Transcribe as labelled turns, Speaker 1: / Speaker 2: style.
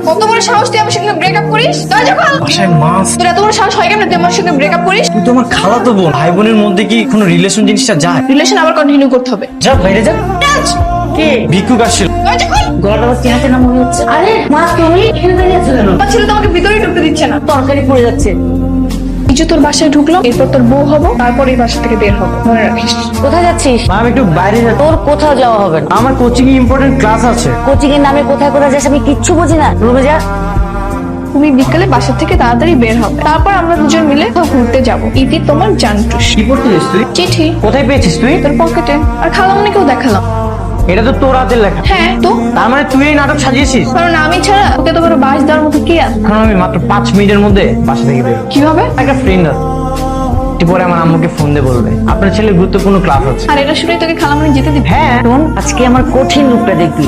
Speaker 1: কত বড় সাহস তুই আমার সঙ্গে ব্রেকআপ করিস? দরজা খোল।
Speaker 2: বাসায় মাছ।
Speaker 1: তোর এত বড় সাহস হয় কেন তুই আমার সঙ্গে ব্রেকআপ করিস?
Speaker 2: তুই তো আমার খালাতো বোন। ভাই বোনের মধ্যে কি কোনো রিলেশন জিনিসটা যায়?
Speaker 1: রিলেশন আবার কন্টিনিউ করতে হবে।
Speaker 2: যা বাইরে যা।
Speaker 1: কে?
Speaker 2: ভিক্ষুক আসছিল।
Speaker 1: দরজা খোল।
Speaker 3: গলাটা আমার চেনা চেনা মনে হচ্ছে। আরে মা, তুমি এখানে দাঁড়িয়ে আছো কেন?
Speaker 1: আমার ছেলে তো আমাকে ভিতরেই ঢুকতে দিচ্ছে না।
Speaker 3: তরকারি পড়ে যাচ্ছে।
Speaker 1: কিছু তোর বাসায় ঢুকলো, এরপর তোর বউ হবো, তারপর এই বাসা থেকে বের হবো, মনে রাখিস।
Speaker 3: কোথায় যাচ্ছিস?
Speaker 2: মা, আমি একটু বাইরে যাচ্ছি।
Speaker 3: তোর কোথাও যাওয়া হবে না।
Speaker 2: আমার কোচিং এ ইম্পর্টেন্ট ক্লাস আছে।
Speaker 3: কোচিং এর নামে কোথায় কোথায় যাস আমি কিচ্ছু বুঝি না। রুমে যা।
Speaker 1: তুমি বিকালে বাসা থেকে তাড়াতাড়ি বের হবে, তারপর আমরা দুজন মিলে ঘুরতে যাব। ইতি তোমার জানটুস।
Speaker 2: কি পড়তে যাস তুই?
Speaker 1: চিঠি
Speaker 2: কোথায় পেয়েছিস তুই?
Speaker 1: তোর পকেটে। আর খালামণিকেও দেখালাম।
Speaker 2: এটা তো তোর হাতের লেখা।
Speaker 1: হ্যাঁ তো,
Speaker 2: তার মানে তুই এই নাটক সাজিয়েছিস?
Speaker 1: কারণ আমি ছাড়া ওকে তো বড় বাস দেওয়ার মতো কে আছে?
Speaker 2: এখন আমি মাত্র 5 মিনিটের মধ্যে বাসা থেকে বের হবো।
Speaker 1: কিভাবে?
Speaker 2: একটা ফ্রেন্ড আছে, একটু পরে আমার আম্মুকে ফোন দিয়ে বলবে আপনার ছেলের গুরুত্বপূর্ণ ক্লাস আছে।
Speaker 1: আর এটা শুনে তোকে খালামণি যেতে দিবে?
Speaker 2: হ্যাঁ।
Speaker 3: শোন, আজকে আমার কঠিন রূপটা দেখবি।